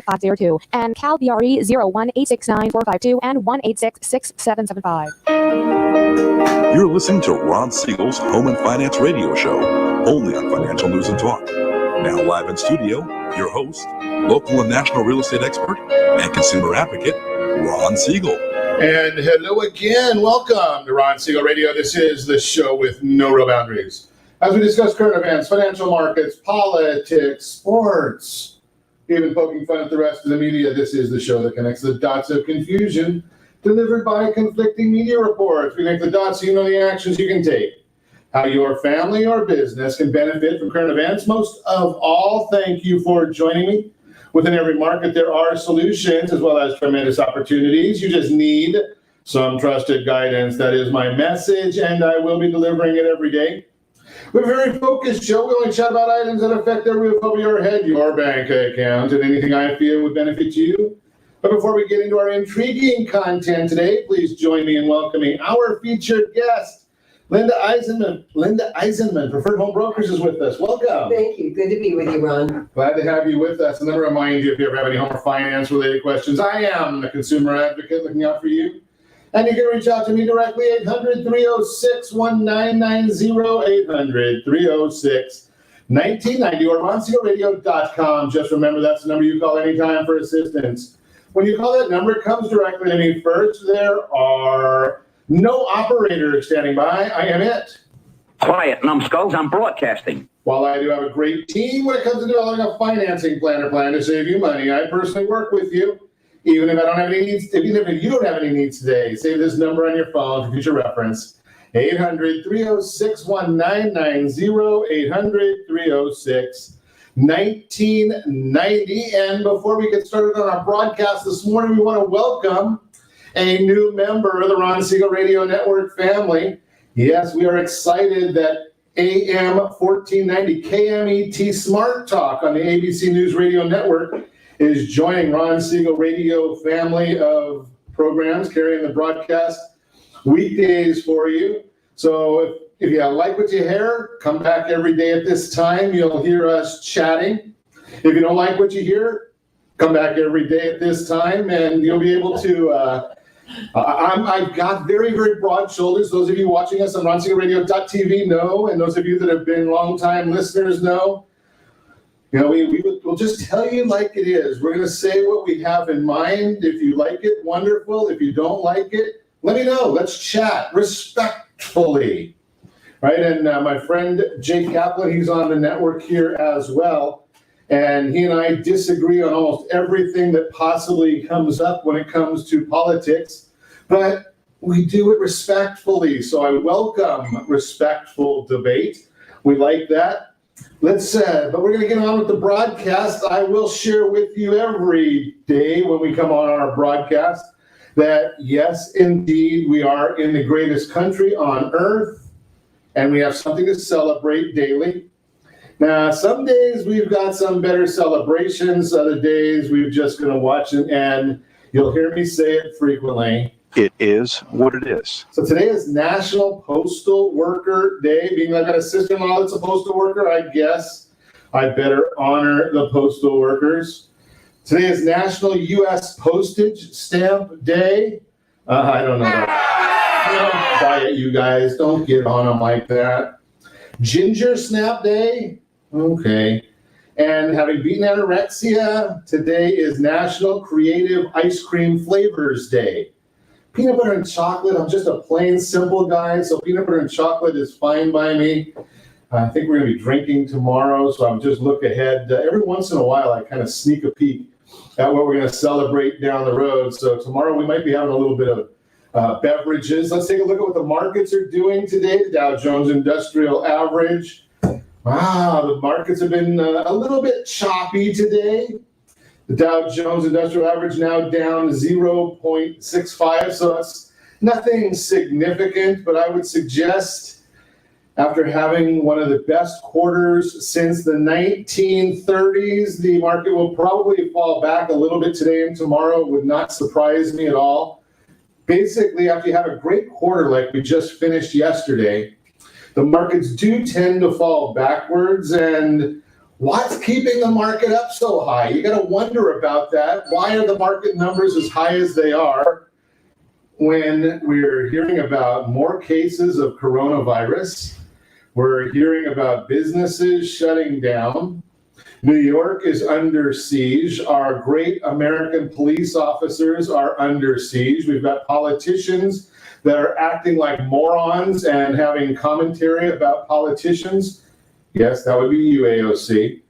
5502 and Cal BRE 01869452 and 1866775. You're listening to Ron Siegel's Home and Finance Radio Show, only on Financial News and Talk. Now live in studio, your host, local and national real estate expert and consumer advocate, Ron Siegel. And hello again. Welcome to Ron Siegel Radio. This is the show with no real boundaries. As we discuss current events, financial markets, politics, sports, even poking fun at the rest of the media, this is the show that connects the dots of confusion delivered by conflicting media reports. We connect the dots so you know the actions you can take, how your family or business can benefit from current events. Most of all, thank you for joining me. Within every market, there are solutions as well as tremendous opportunities. You just need some trusted guidance. That is my message, and I will be delivering it every day. We're a very focused show. We only chat about items that affect the roof over your head, your bank account, and anything I feel would benefit you. But before we get into our intriguing content today, please join me in welcoming our featured guest, Lynda Eisenmann. Lynda Eisenmann, Preferred Home Brokers, is with us. Welcome. Thank you. Good to be with you, Ron. Glad to have you with us. And let me remind you, if you ever have any home or finance related questions, I am the consumer advocate looking out for you. And you can reach out to me directly, 800-306-1990, 800-306-1990, or RonSiegelRadio.com. Just remember, that's the number you call anytime for assistance. When you call that number, it comes directly to me first. There are no operators standing by. I am it. Quiet, numbskulls. I'm broadcasting. While I do have a great team when it comes to developing a financing plan to save you money, I personally work with you. Even if I don't have any needs, even if you don't have any needs today, save this number on your phone for future reference. 800-306-1990, 800-306-1990. And before we get started on our broadcast this morning, we want to welcome a new member of the Ron Siegel Radio Network family. Yes, we are excited that AM 1490 KMET Smart Talk on the ABC News Radio Network is joining Ron Siegel Radio family of programs, carrying the broadcast weekdays for you. So if you like what you hear, come back every day at this time. You'll hear us chatting. If you don't like what you hear, come back every day at this time, and you'll be able to. I've got very, very broad shoulders. Those of you watching us on RonSiegelRadio.tv know, and those of you that have been long-time listeners know. You know, we'll just tell you like it is. We're going to say what we have in mind. If you like it, wonderful. If you don't like it, let me know. Let's chat respectfully. Right? And my friend Jake Kaplan, he's on the network here as well. And he and I disagree on almost everything that possibly comes up when it comes to politics. But we do it respectfully. So I welcome respectful debate. We like that. But we're going to get on with the broadcast. I will share with you every day when we come on our broadcast that, yes, indeed, we are in the greatest country on earth, and we have something to celebrate daily. Now, some days we've got some better celebrations. Other days we're just going to watch it, and you'll hear me say it frequently. It is what it is. So today is National Postal Worker Day. Being I've got a sister-in-law that's a postal worker, I guess I better honor the postal workers. Today is National U.S. Postage Stamp Day. I don't know. Quiet, you guys. Don't get on them like that. Ginger Snap Day. Okay. And having beaten anorexia, today is National Creative Ice Cream Flavors Day. Peanut butter and chocolate, I'm just a plain, simple guy, so peanut butter and chocolate is fine by me. I think we're going to be drinking tomorrow, so I'm just look ahead. Every once in a while, I kind of sneak a peek at what we're going to celebrate down the road. So tomorrow we might be having a little bit of beverages. Let's take a look at what the markets are doing today. The Dow Jones Industrial Average. Wow, the markets have been a little bit choppy today. The Dow Jones Industrial Average now down 0.65, so it's nothing significant, but I would suggest after having one of the best quarters since the 1930s, the market will probably fall back a little bit today and tomorrow. It would not surprise me at all. Basically, after you have a great quarter like we just finished yesterday, the markets do tend to fall backwards, and What's keeping the market up so high? You got to wonder about that. Why are the market numbers as high as they are when we're hearing about more cases of coronavirus? We're hearing about businesses shutting down. New York is under siege. Our great American police officers are under siege. We've got politicians that are acting like morons and having commentary about politicians. Yes, that would be you, AOC.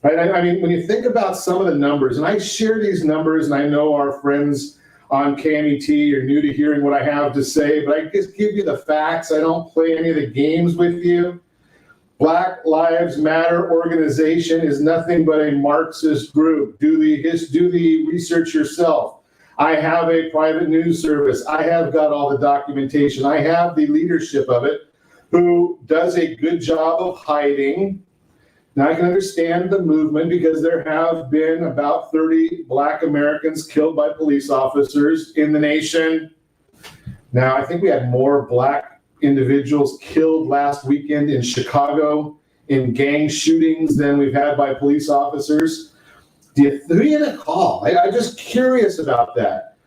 Right? I mean, when you think about some of the numbers, and I share these numbers, and I know our friends on KMET are new to hearing what I have to say, but I just give you the facts. I don't play any of the games with you. Black Lives Matter organization is nothing but a Marxist group. Do the research yourself. I have a private news service. I have got all the documentation. I have the leadership of it who does a good job of hiding. Now I can understand the movement because there have been about 30 Black Americans killed by police officers in the nation. Now I think we had more Black individuals killed last weekend in Chicago in gang shootings than we've had by police officers. Who are you going to call? I'm just curious about that.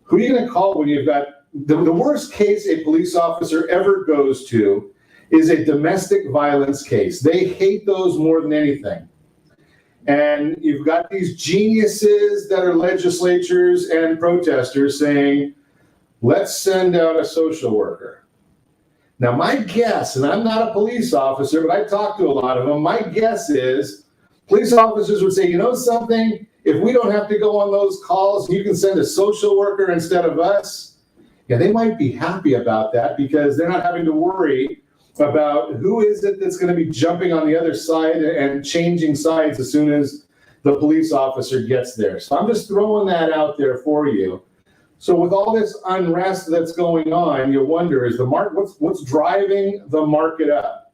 Who are you going to call when you've got the worst case a police officer ever goes to is a domestic violence case. They hate those more than anything. And you've got these geniuses that are legislatures and protesters saying, let's send out a social worker. Now, my guess, and I'm not a police officer, but I talk to a lot of them, my guess is police officers would say, you know something, if we don't have to go on those calls, you can send a social worker instead of us. Yeah, they might be happy about that because they're not having to worry about who is it that's going to be jumping on the other side and changing sides as soon as the police officer gets there. So I'm just throwing that out there for you. So with all this unrest that's going on, you wonder, is the market, what's driving the market up?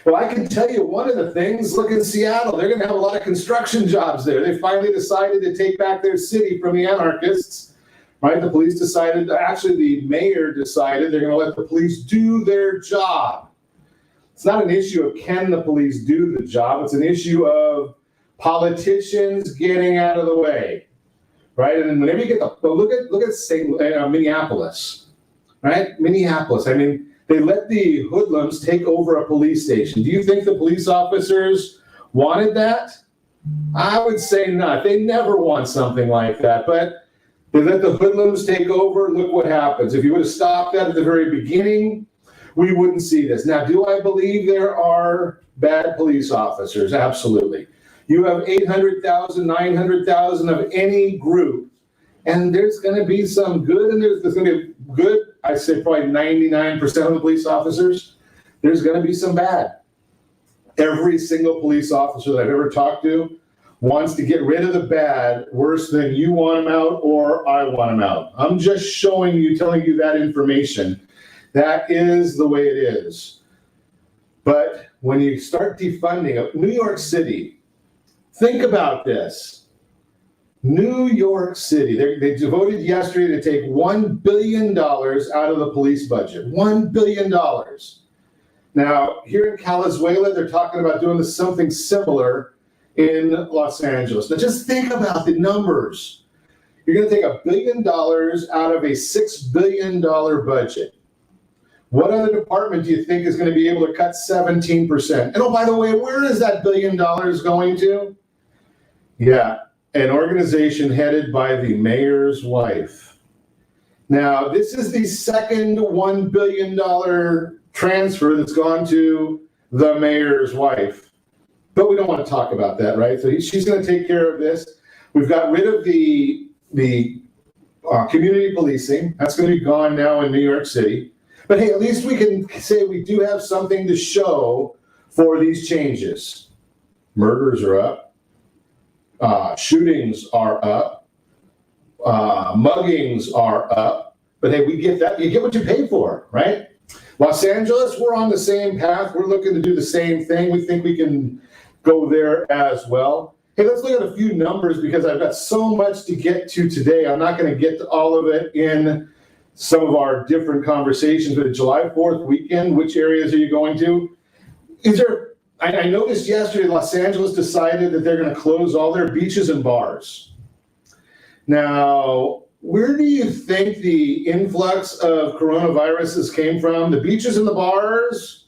Well, I can tell you one of the things, look in Seattle, they're going to have a lot of construction jobs there. They finally decided to take back their city from the anarchists. Right, the police decided, actually the mayor decided they're going to let the police do their job. It's not an issue of can the police do the job, it's an issue of politicians getting out of the way, right? And then whenever you get look at Minneapolis, right? Minneapolis, I mean, they let the hoodlums take over a police station. Do you think the police officers wanted that? I would say not. They never want something like that, but they let the hoodlums take over. Look what happens. If you would have stopped that at the very beginning, we wouldn't see this. Now, do I believe there are bad police officers? Absolutely. You have 800,000, 900,000 of any group, and there's going to be some good, and there's going to be good, I say probably 99% of the police officers. There's going to be some bad. Every single police officer that I've ever talked to wants to get rid of the bad worse than you want them out or I want them out. I'm just showing you, telling you that information. That is the way it is. But when you start defunding New York City, think about this. New York City, they voted yesterday to take $1 billion out of the police budget. $1 billion. Now, here in Calizuela, they're talking about doing something similar in Los Angeles. Now just think about the numbers. You're going to take $1 billion out of a $6 billion budget. What other department do you think is going to be able to cut 17%? And oh, by the way, where is that $1 billion going to? Yeah, an organization headed by the mayor's wife. Now, this is the second $1 billion transfer that's gone to the mayor's wife. But we don't want to talk about that, right? So she's going to take care of this. We've got rid of the community policing. That's going to be gone now in New York City. But hey, at least we can say we do have something to show for these changes. Murders are up. Shootings are up. Muggings are up. But hey, we get that. You get what you pay for, right? Los Angeles, we're on the same path. We're looking to do the same thing. We think we can go there as well. Hey, let's look at a few numbers because I've got so much to get to today. I'm not going to get to all of it in some of our different conversations. But July 4th weekend, which areas are you going to? I noticed yesterday Los Angeles decided that they're going to close all their beaches and bars. Now, where do you think the influx of coronaviruses came from? The beaches and the bars,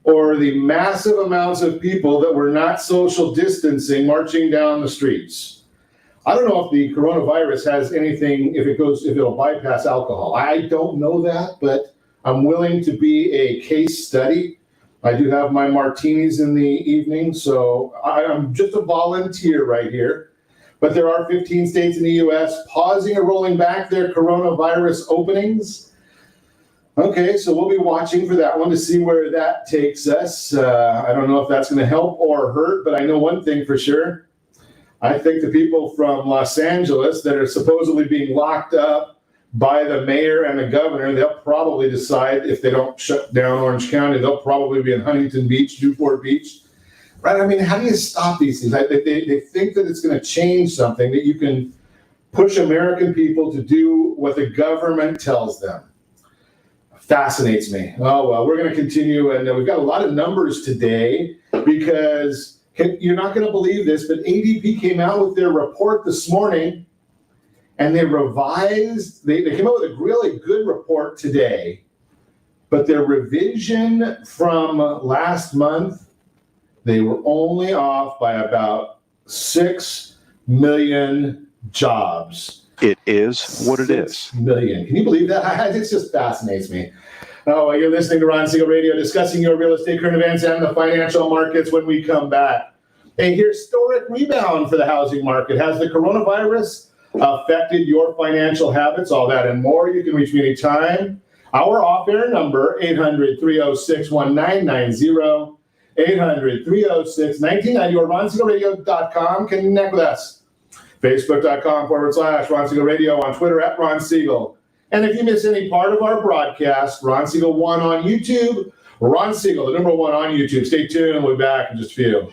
or the massive amounts of people that were not social distancing marching down the streets? I don't know if the coronavirus has anything, if it'll bypass alcohol. I don't know that, but I'm willing to be a case study. I do have my martinis in the evening, so I'm just a volunteer right here. But there are 15 states in the U.S. pausing or rolling back their coronavirus openings. Okay, so we'll be watching for that one to see where that takes us. I don't know if that's going to help or hurt, but I know one thing for sure. I think the people from Los Angeles that are supposedly being locked up by the mayor and the governor, they'll probably decide, if they don't shut down Orange County, they'll probably be in Huntington Beach, Newport Beach. Right? I mean, how do you stop these things? They think that it's going to change something, that you can push American people to do what the government tells them. Fascinates me. Oh, well, we're going to continue. And we've got a lot of numbers today because you're not going to believe this, but ADP came out with their report this morning and they revised. They came out with a really good report today, but their revision from last month, they were only off by about 6 million jobs. It is what it is. 6 million. Can you believe that? It just fascinates me. Oh, you're listening to Ron Siegel Radio, discussing your real estate, current events, and the financial markets. When we come back, a historic rebound for the housing market. Has the coronavirus affected your financial habits? All that and more. You can reach me anytime. Our off-air number, 800-306-1990. 800-306-1990 or RonSiegelRadio.com. Connect with us. Facebook.com/Ron Siegel Radio, on Twitter @Ron Siegel. And if you miss any part of our broadcast, Ron Siegel 1 on YouTube, Ron Siegel, the number 1 on YouTube. Stay tuned. We'll be back in just a few. Our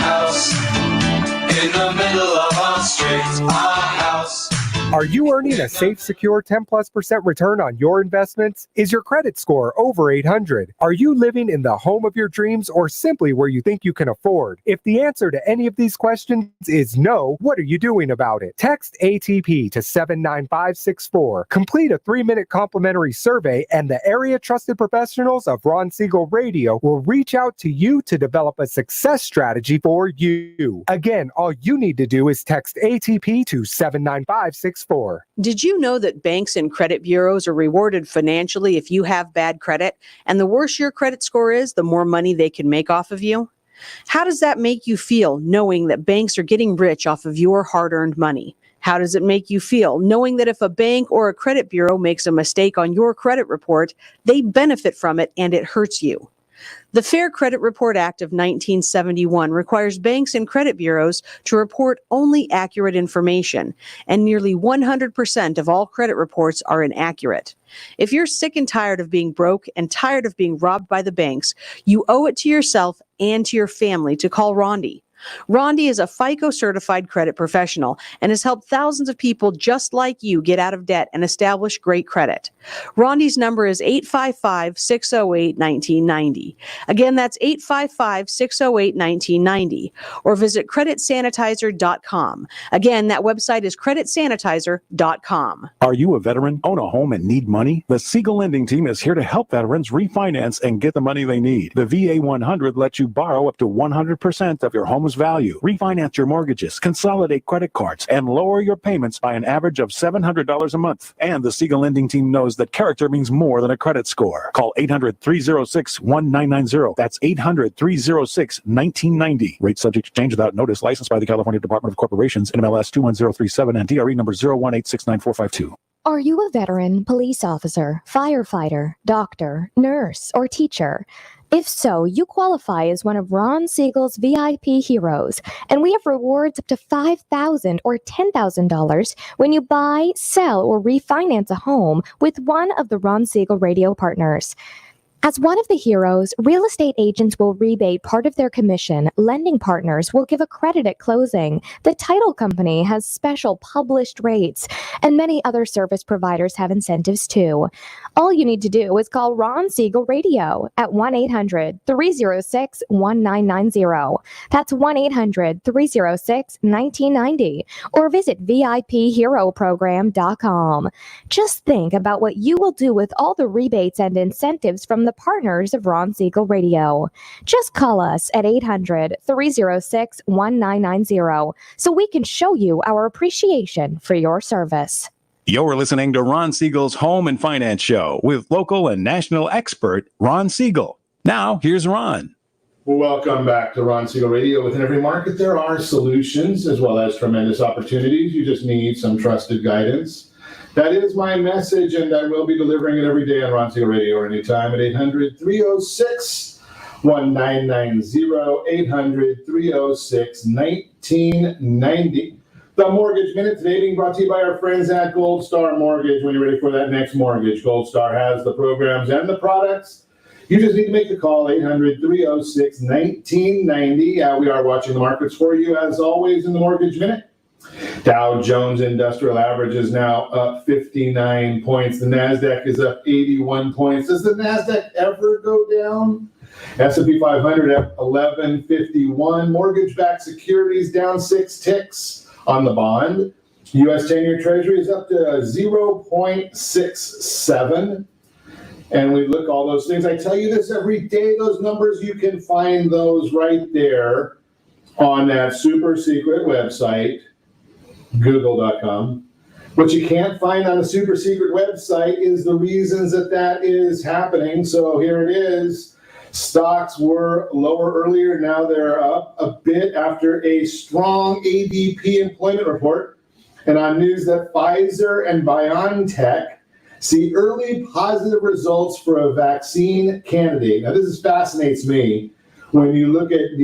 house in the middle of our street. Our house. Are you earning a safe, secure 10+% return on your investments? Is your credit score over 800? Are you living in the home of your dreams or simply where you think you can afford? If the answer to any of these questions is no, what are you doing about it? Text ATP to 79564. Complete a 3-minute complimentary survey and the area trusted professionals of Ron Siegel Radio will reach out to you to develop a success strategy for you. Again, all you need to do is text ATP to 79564. Did you know that banks and credit bureaus are rewarded financially if you have bad credit? And the worse your credit score is, the more money they can make off of you? How does that make you feel, knowing that banks are getting rich off of your hard-earned money? How does it make you feel, knowing that if a bank or a credit bureau makes a mistake on your credit report, they benefit from it and it hurts you? The Fair Credit Report Act of 1971 requires banks and credit bureaus to report only accurate information, and nearly 100% of all credit reports are inaccurate. If you're sick and tired of being broke and tired of being robbed by the banks, you owe it to yourself and to your family to call Rondi. Rondi is a FICO certified credit professional and has helped thousands of people just like you get out of debt and establish great credit. Rondi's number is 855-608-1990. Again, that's 855-608-1990, or visit creditsanitizer.com. Again, that website is creditsanitizer.com. Are you a veteran, own a home, and need money? The Siegel Lending Team is here to help veterans refinance and get the money they need. The VA 100 lets you borrow up to 100% of your home's value, refinance your mortgages, consolidate credit cards, and lower your payments by an average of $700 a month. And the Siegel Lending Team knows that character means more than a credit score. Call 800-306-1990. That's 800-306-1990. Rate subject to change without notice. Licensed by the California Department of Corporations, NMLS 21037, and DRE number 0186945. Are you a veteran, police officer, firefighter, doctor, nurse, or teacher? If so, you qualify as one of Ron Siegel's VIP heroes, and we have rewards up to $5,000 or $10,000 when you buy, sell, or refinance a home with one of the Ron Siegel radio partners. As one of the heroes, real estate agents will rebate part of their commission, lending partners will give a credit at closing, the title company has special published rates, and many other service providers have incentives too. All you need to do is call Ron Siegel Radio at 1-800-306-1990. That's 1-800-306-1990, or visit VIPHeroProgram.com. Just think about what you will do with all the rebates and incentives from the partners of Ron Siegel Radio. Just call us at 800-306-1990 so we can show you our appreciation for your service. You're listening to Ron Siegel's Home and Finance Show with local and national expert Ron Siegel. Now, here's Ron. Welcome back to Ron Siegel Radio. Within every market, there are solutions as well as tremendous opportunities. You just need some trusted guidance. That is my message, and I will be delivering it every day on Ron Siegel Radio or anytime at 800-306-1990, 800-306-1990. The Mortgage Minute today being brought to you by our friends at Gold Star Mortgage. When you're ready for that next mortgage, Gold Star has the programs and the products. You just need to make the call, 800-306-1990. We are watching the markets for you, as always, in the Mortgage Minute. Dow Jones Industrial Average is now up 59 points. The NASDAQ is up 81 points. Does the NASDAQ ever go down? S&P 500 up 1151. Mortgage-backed securities down 6 ticks on the bond. U.S. 10-year Treasury is up to 0.67. And we look all those things. I tell you this every day, those numbers, you can find those right there on that super secret website, google.com. What you can't find on a super secret website is the reasons that is happening. So here it is. Stocks were lower earlier. Now they're up a bit after a strong ADP employment report. And on news that Pfizer and BioNTech see early positive results for a vaccine candidate. Now this fascinates me when you look at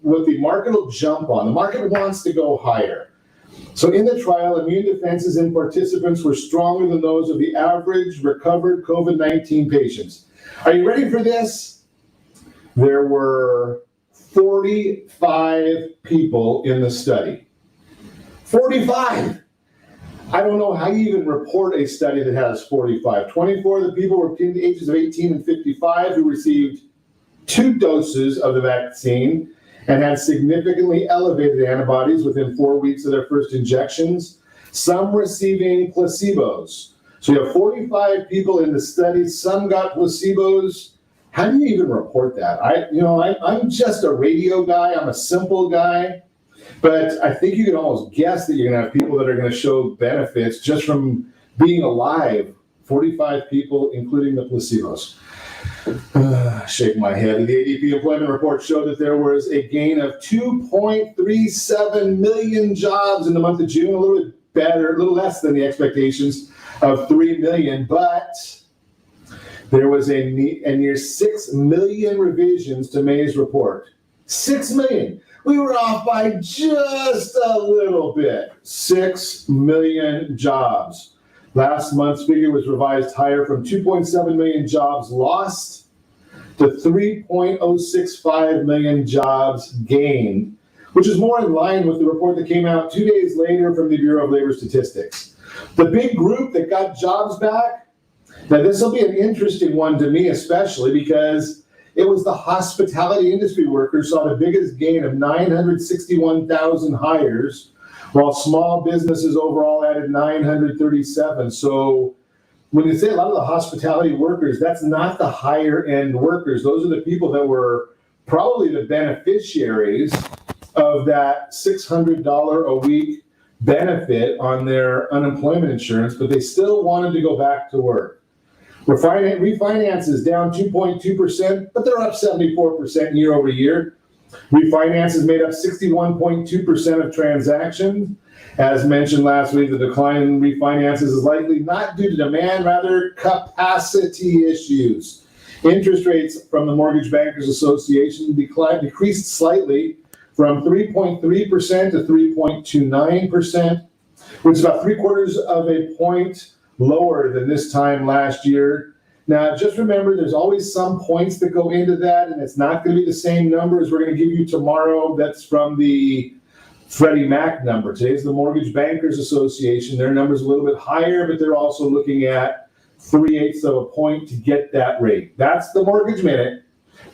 what the market will jump on. The market wants to go higher. So in the trial, immune defenses in participants were stronger than those of the average recovered COVID-19 patients. Are you ready for this? There were 45 people in the study. 45! I don't know how you even report a study that has 45. 24 of the people were between the ages of 18 and 55 who received 2 doses of the vaccine and had significantly elevated antibodies within 4 weeks of their first injections, some receiving placebos. So you have 45 people in the study, some got placebos. How do you even report that? I'm just a radio guy, I'm a simple guy, but I think you can almost guess that you're gonna have people that are gonna show benefits just from being alive. 45 people, including the placebos. Shake my head. The ADP employment report showed that there was a gain of 2.37 million jobs in the month of June, a little bit better, a little less than the expectations of 3 million, but there was a near 6 million revisions to May's report. 6 million. We were off by just a little bit. 6 million jobs. Last month's figure was revised higher from 2.7 million jobs lost to 3.065 million jobs gained, which is more in line with the report that came out 2 days later from the Bureau of Labor Statistics. The big group that got jobs back, now this will be an interesting one to me especially because it was the hospitality industry workers saw the biggest gain of 961,000 hires, while small businesses overall added 937. So when you say a lot of the hospitality workers, that's not the higher end workers. Those are the people that were probably the beneficiaries of that $600 a week benefit on their unemployment insurance, but they still wanted to go back to work. Refinance is down 2.2%, but they're up 74% year over year. Refinance has made up 61.2% of transactions. As mentioned last week, the decline in refinances is likely not due to demand, rather capacity issues. Interest rates from the Mortgage Bankers Association decreased slightly from 3.3% to 3.29%, which is about 0.75 points lower than this time last year. Now, just remember, there's always some points that go into that, and it's not going to be the same numbers we're going to give you tomorrow. That's from the Freddie Mac number. Today's the Mortgage Bankers Association. Their number's a little bit higher, but they're also looking at 3/8 of a point to get that rate. That's the Mortgage Minute,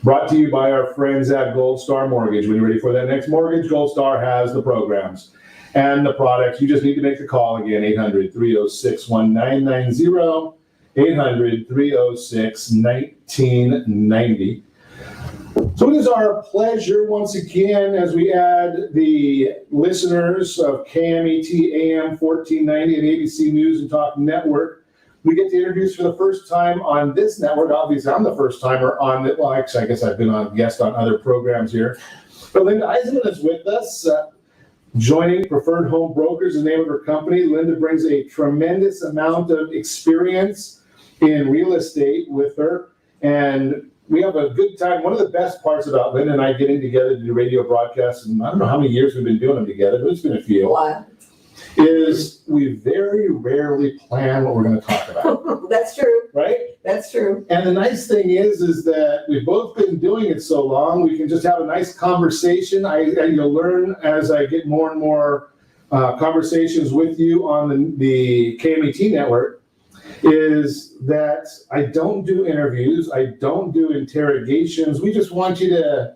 brought to you by our friends at Gold Star Mortgage. When you're ready for that next mortgage, Gold Star has the programs and the products. You just need to make the call again, 800-306-1990. 800-306-1990. So it is our pleasure once again as we add the listeners of KMET AM 1490 and ABC News and Talk Network. We get to introduce for the first time on this network. Obviously, I'm the first timer on it. Well, actually, I guess I've been on guest on other programs here. But Lynda Eisenmann is with us. Joining Preferred Home Brokers is the name of her company. Lynda brings a tremendous amount of experience in real estate with her, and we have a good time. One of the best parts about Lynda and I getting together to do radio broadcasts, and I don't know how many years we've been doing them together, but it's been a few. Wow. Is we very rarely plan what we're going to talk about. That's true. Right? That's true. And the nice thing is that we've both been doing it so long, we can just have a nice conversation. And you'll learn as I get more and more conversations with you on the KMET network, is that I don't do interviews, I don't do interrogations. We just want you to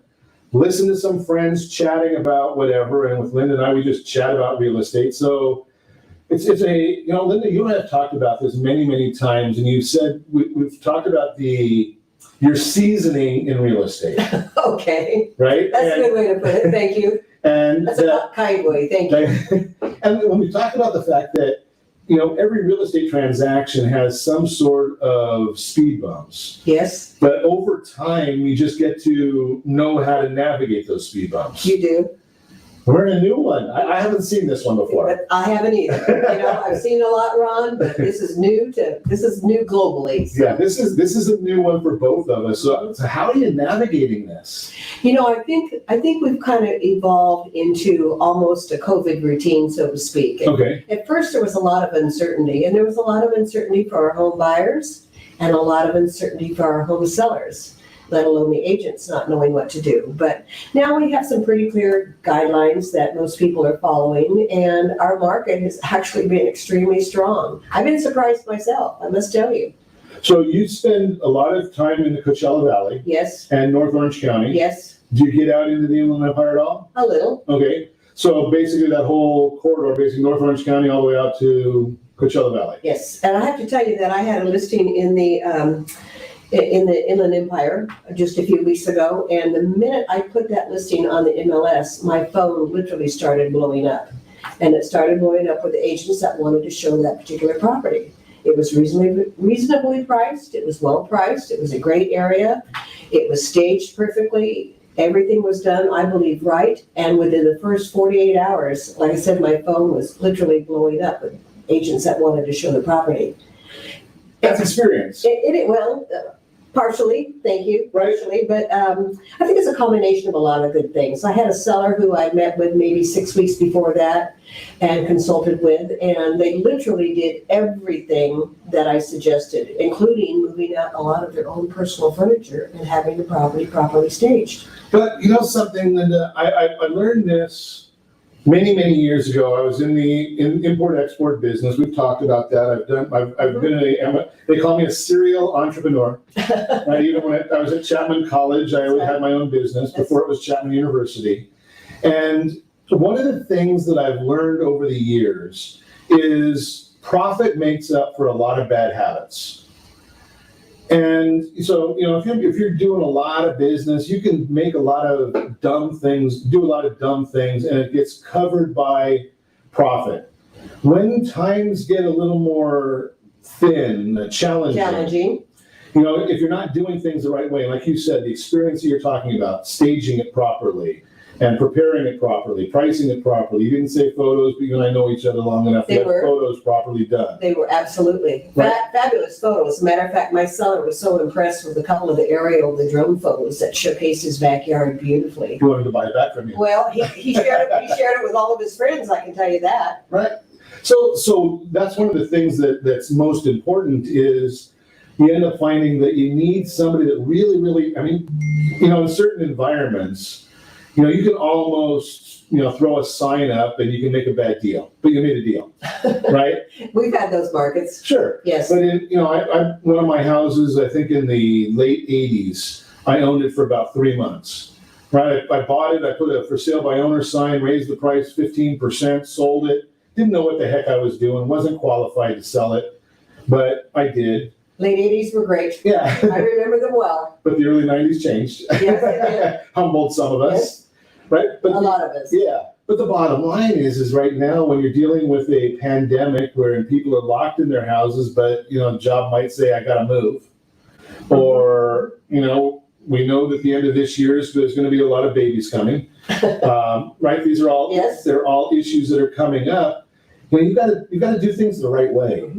listen to some friends chatting about whatever, and with Lynda and I, we just chat about real estate. So it's Lynda, you and I have talked about this many times, and you said we've talked about your seasoning in real estate. Okay. Right? That's a good way to put it. Thank you. And that's a kind way. Thank you. And when we talk about the fact that every real estate transaction has some sort of speed bumps. Yes. But over time, you just get to know how to navigate those speed bumps. You do. We're in a new one. I haven't seen this one before. But I haven't either. I've seen a lot, Ron, but this is new globally. So. Yeah, this is a new one for both of us. So how are you navigating this? I think we've kind of evolved into almost a COVID routine, so to speak. Okay. At first, there was a lot of uncertainty, and there was a lot of uncertainty for our home buyers and a lot of uncertainty for our home sellers, let alone the agents not knowing what to do. But now we have some pretty clear guidelines that most people are following, and our market has actually been extremely strong. I've been surprised myself, I must tell you. So you spend a lot of time in the Coachella Valley. Yes. And North Orange County. Yes. Do you get out into the Inland Empire at all? A little. Okay. So basically that whole corridor, basically North Orange County all the way out to Coachella Valley. Yes. And I have to tell you that I had a listing in the Inland Empire just a few weeks ago, and the minute I put that listing on the MLS, my phone literally started blowing up. And it started blowing up with the agents that wanted to show that particular property. It was reasonably priced, it was well priced, it was a great area, it was staged perfectly, everything was done, I believe, right, and within the first 48 hours, like I said, my phone was literally blowing up with agents that wanted to show the property. That's experience. Partially, thank you, right. Partially, but I think it's a combination of a lot of good things. I had a seller who I met with maybe 6 weeks before that and consulted with, and they literally did everything that I suggested, including moving out a lot of their own personal furniture and having the property properly staged. But you know something, Lynda, I learned this many years ago. I was in the import-export business. We've talked about that. I've been they call me a serial entrepreneur. Right? Even when I was at Chapman College, I always had my own business before it was Chapman University. And one of the things that I've learned over the years is profit makes up for a lot of bad habits. And so, if you're doing a lot of business, you can make a lot of dumb things, do a lot of dumb things, and it gets covered by profit. When times get a little more thin, challenging, if you're not doing things the right way, like you said, the experience that you're talking about, staging it properly and preparing it properly, pricing it properly. You didn't say photos, but you and I know each other long enough to have photos properly done. They were absolutely right. Fabulous photos. As a matter of fact, my seller was so impressed with a couple of the aerial, the drone photos that showcased his backyard beautifully. He wanted to buy it back from you. Well, he shared it with all of his friends, I can tell you that. Right. So that's one of the things that's most important is you end up finding that you need somebody that really, really, I mean, in certain environments, you can almost, throw a sign up and you can make a bad deal, but you made a deal, right? We've had those markets. Sure. Yes. But one of my houses, I think in the late 80s, I owned it for about 3 months. Right, I bought it, I put a for sale by owner sign, raised the price 15%, sold it. Didn't know what the heck I was doing, wasn't qualified to sell it, but I did. Late 80s were great. Yeah. I remember them well. But the early 90s changed. Yes, they did. Humbled some of us, Yes. right? But A lot of us. Yeah, but the bottom line is right now when you're dealing with a pandemic where people are locked in their houses, but job might say I got to move, or we know that the end of this year there's going to be a lot of babies coming, right? These are all they're all issues that are coming up. You got to do things the right way.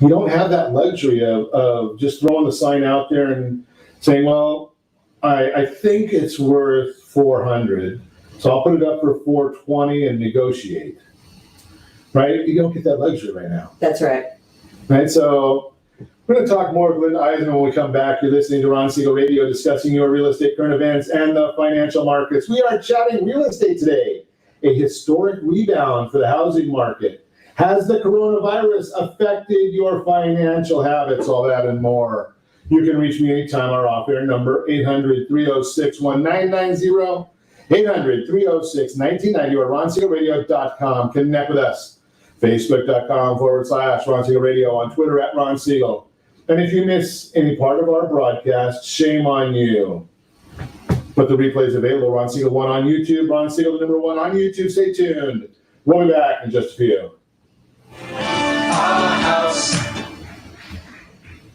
You don't have that luxury of just throwing the sign out there and saying, well, I think it's worth $400, so I'll put it up for $420 and negotiate. Right? You don't get that luxury right now. That's right. Right. So we're going to talk more with Lynda Eisenmann when we come back. You're listening to Ron Siegel Radio, discussing your real estate current events and the financial markets. We are chatting real estate today. A historic rebound for the housing market. Has the coronavirus affected your financial habits? All that and more. You can reach me anytime. Our off-air number, 800-306-1990, 800-306-1990, or RonSiegelRadio.com. Connect with us. Facebook.com/Ron Siegel Radio, on Twitter @Ron Siegel. And if you miss any part of our broadcast, shame on you. But the replay is available. Ron Siegel 1 on YouTube. Ron Siegel, the number 1 on YouTube. Stay tuned. We'll be back in just a few.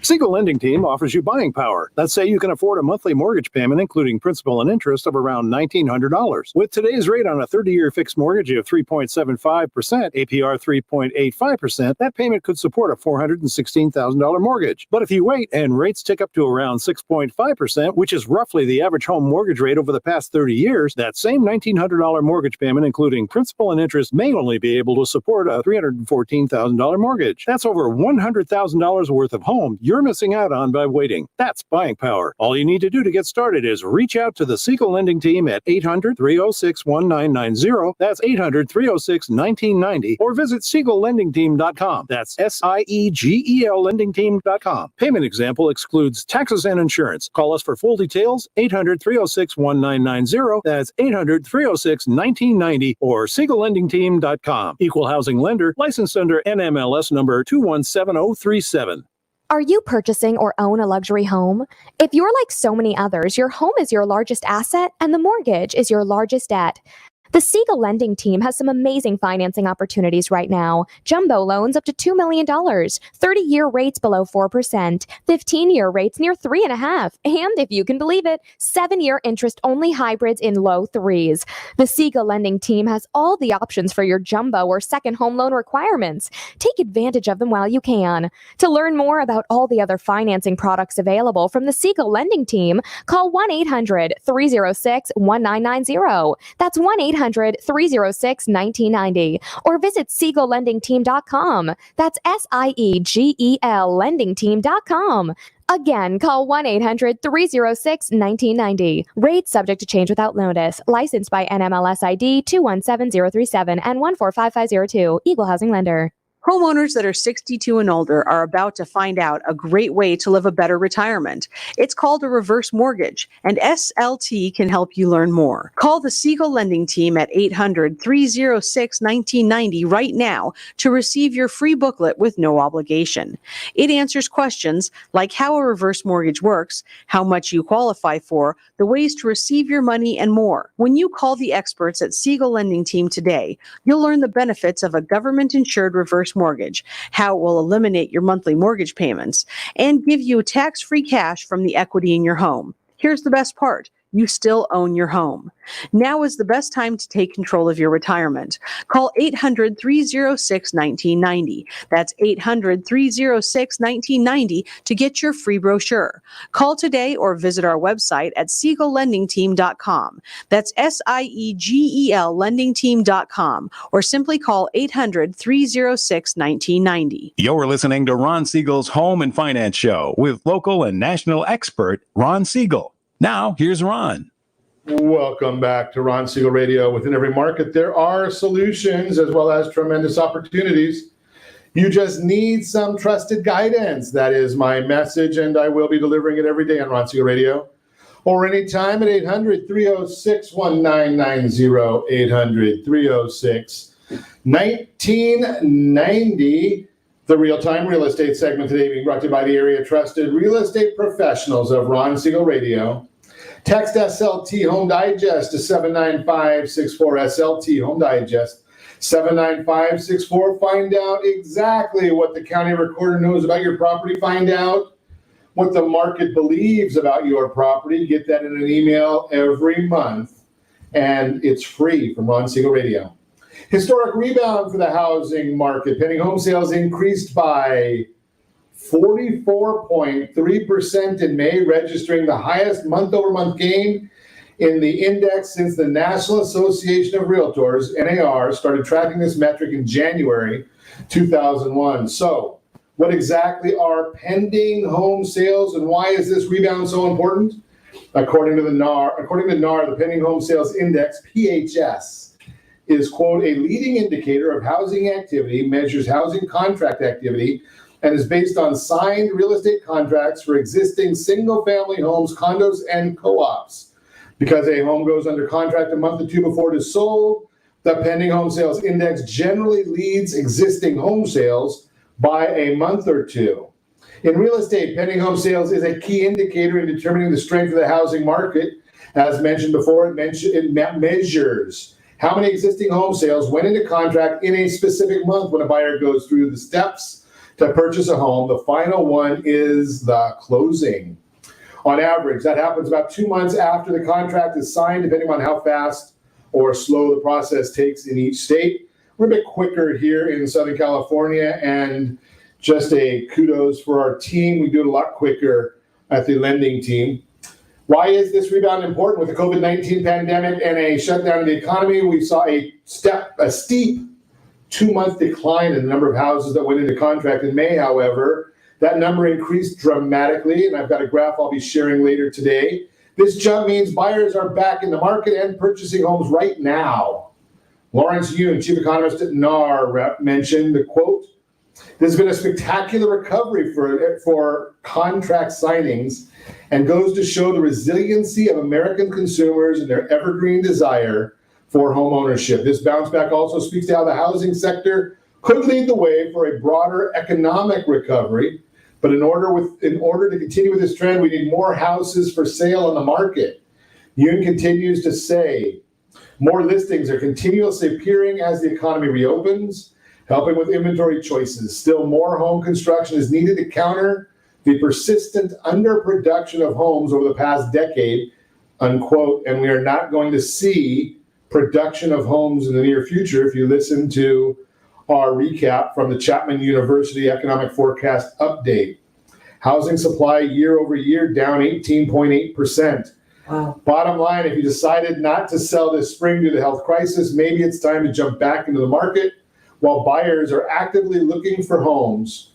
Siegel Lending Team offers you buying power. Let's say you can afford a monthly mortgage payment, including principal and interest, of around $1,900. With today's rate on a 30-year fixed mortgage of 3.75%, APR 3.85%, that payment could support a $416,000 mortgage. But if you wait and rates tick up to around 6.5%, which is roughly the average home mortgage rate over the past 30 years, that same $1,900 mortgage payment, including principal and interest, may only be able to support a $314,000 mortgage. That's over $100,000 worth of home you're missing out on by waiting. That's buying power. All you need to do to get started is reach out to the Siegel Lending Team at 800-306-1990. That's 800-306-1990. Or visit SiegelLendingTeam.com. That's SIEGEL LendingTeam.com. Payment example excludes taxes and insurance. Call us for full details, 800-306-1990. That's 800-306-1990 or SiegelLendingTeam.com. Equal housing lender, licensed under NMLS number 217037. Are you purchasing or own a luxury home? If you're like so many others, your home is your largest asset and the mortgage is your largest debt. The Siegel Lending Team has some amazing financing opportunities right now. Jumbo loans up to $2 million, 30-year rates below 4%, 15-year rates near 3.5%, and if you can believe it, 7-year interest-only hybrids in low 3s. The Siegel Lending Team has all the options for your jumbo or second home loan requirements. Take advantage of them while you can. To learn more about all the other financing products available from the Siegel Lending Team, call 1-800-306-1990. That's 1-800-306-1990, or visit SiegelLendingTeam.com. That's SIEGEL LendingTeam.com. Again, call 1-800-306-1990. Rates subject to change without notice. Licensed by NMLS ID 217037 and 145502. Equal housing lender. Homeowners that are 62 and older are about to find out a great way to live a better retirement. It's called a reverse mortgage, and SLT can help you learn more. Call the Siegel Lending Team at 800-306-1990 right now to receive your free booklet with no obligation. It answers questions like how a reverse mortgage works, how much you qualify for, the ways to receive your money, and more. When you call the experts at Siegel Lending Team today, you'll learn the benefits of a government-insured reverse mortgage, how it will eliminate your monthly mortgage payments, and give you tax-free cash from the equity in your home. Here's the best part. you still own your home. Now is the best time to take control of your retirement. Call 800-306-1990. That's 800-306-1990 to get your free brochure. Call today or visit our website at SiegelLendingTeam.com. That's SIEGEL LendingTeam.com, or simply call 800-306-1990. You're listening to Ron Siegel's Home and Finance Show with local and national expert Ron Siegel. Now, here's Ron. Welcome back to Ron Siegel Radio. Within every market, there are solutions as well as tremendous opportunities. You just need some trusted guidance. That is my message, and I will be delivering it every day on Ron Siegel Radio, or anytime at 800-306-1990, 800-306-1990. The real-time real estate segment today being brought to you by the area trusted real estate professionals of Ron Siegel Radio. Text SLT Home Digest to 79564, SLT Home Digest 79564. Find out exactly what the county recorder knows about your property. Find out what the market believes about your property. Get that in an email every month, and it's free from Ron Siegel Radio. Historic rebound for the housing market. Pending home sales increased by 44.3% in May, registering the highest month-over-month gain in the index since the National Association of Realtors, NAR, started tracking this metric in January 2001. So, what exactly are pending home sales, and why is this rebound so important? According to NAR, the pending home sales index, PHS, is, quote, a leading indicator of housing activity, measures housing contract activity, and is based on signed real estate contracts for existing single-family homes, condos, and co-ops. Because a home goes under contract a month or two before it is sold, the pending home sales index generally leads existing home sales by a month or two. In real estate, pending home sales is a key indicator in determining the strength of the housing market. As mentioned before, it measures how many existing home sales went into contract in a specific month. When a buyer goes through the steps to purchase a home, the final one is the closing. On average, that happens about 2 months after the contract is signed, depending on how fast or slow the process takes in each state. We're a bit quicker here in Southern California, and just a kudos for our team. We do it a lot quicker at the lending team. Why is this rebound important? With the COVID-19 pandemic and a shutdown of the economy, we saw a steep 2-month decline in the number of houses that went into contract in May. However, that number increased dramatically, and I've got a graph I'll be sharing later today. This jump means buyers are back in the market and purchasing homes right now. Lawrence Yun, chief economist at NAR, mentioned the quote, "There's been a spectacular recovery for contract signings and goes to show the resiliency of American consumers and their evergreen desire for home ownership. This bounce back also speaks to how the housing sector could lead the way for a broader economic recovery. But in order to continue with this trend, we need more houses for sale on the market." Yoon continues to say, more listings are continuously appearing as the economy reopens, helping with inventory choices. Still more home construction is needed to counter the persistent underproduction of homes over the past decade, unquote, and we are not going to see production of homes in the near future. If you listen to our recap from the Chapman University Economic Forecast Update, housing supply year over year down 18.8%. Wow. Bottom line, if you decided not to sell this spring due to the health crisis, maybe it's time to jump back into the market while buyers are actively looking for homes.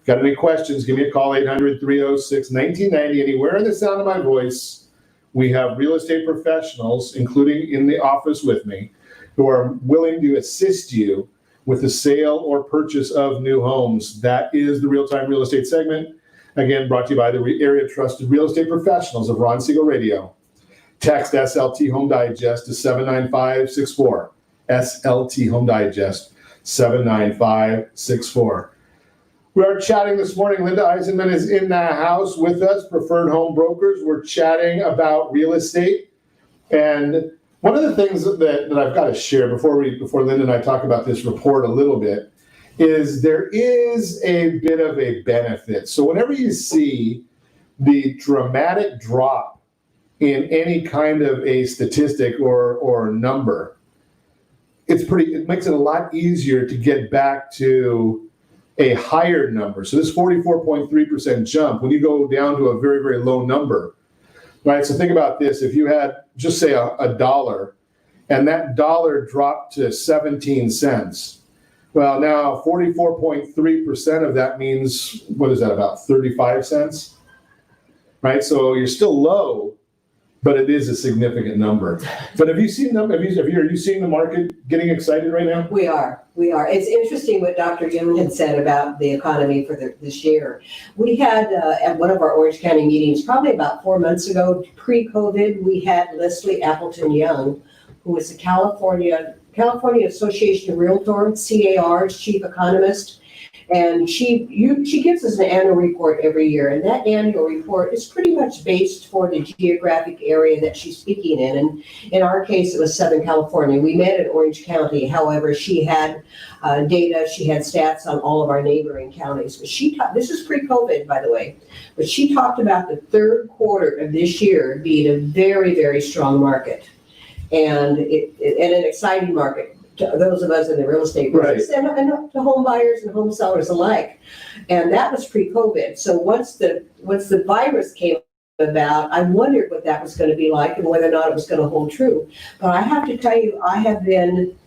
Got any questions? Give me a call, 800-306-1990. Anywhere in the sound of my voice, we have real estate professionals, including in the office with me, who are willing to assist you with the sale or purchase of new homes. That is the real-time real estate segment. Again, brought to you by the area trusted real estate professionals of Ron Siegel Radio. Text SLT Home Digest to 79564. SLT Home Digest 79564. We are chatting this morning. Lynda Eisenmann is in the house with us, Preferred Home Brokers. We're chatting about real estate. And one of the things that I've got to share before Lynda and I talk about this report a little bit is there is a bit of a benefit. So whenever you see the dramatic drop in any kind of a statistic or number, it makes it a lot easier to get back to a higher number. So this 44.3% jump, when you go down to a very, very low number, right? So think about this. If you had just say a dollar and that dollar dropped to 17 cents, well, now 44.3% of that means, what is that, about 35 cents? Right? So you're still low, but it is a significant number. But have you seen them? Are you seeing the market getting excited right now? We are. It's interesting what Dr. Young had said about the economy for this year. We had at one of our Orange County meetings, probably about 4 months ago, pre-COVID, we had Leslie Appleton Young, who is the California Association of Realtors, CAR's chief economist. And she gives us an annual report every year, and that annual report is pretty much based for the geographic area that she's speaking in. And in our case, it was Southern California. We met in Orange County. However, she had data, she had stats on all of our neighboring counties. But this is pre-COVID, by the way, but she talked about the third quarter of this year being a very, very strong market, and an exciting market to those of us in the real estate business, right, and to home buyers and home sellers alike. And that was pre-COVID. So once the virus came about, I wondered what that was going to be like and whether or not it was going to hold true. But I have to tell you, I have been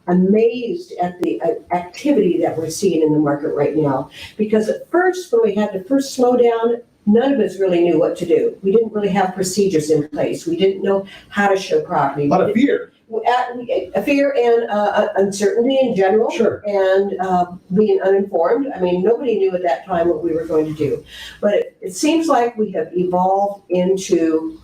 amazed at the activity that we're seeing in the market right now. Because at first, when we had the first slowdown, none of us really knew what to do. We didn't really have procedures in place. We didn't know how to show property. A lot of fear. Fear and uncertainty in general, sure, and being uninformed. I mean, nobody knew at that time what we were going to do. But it seems like we have evolved into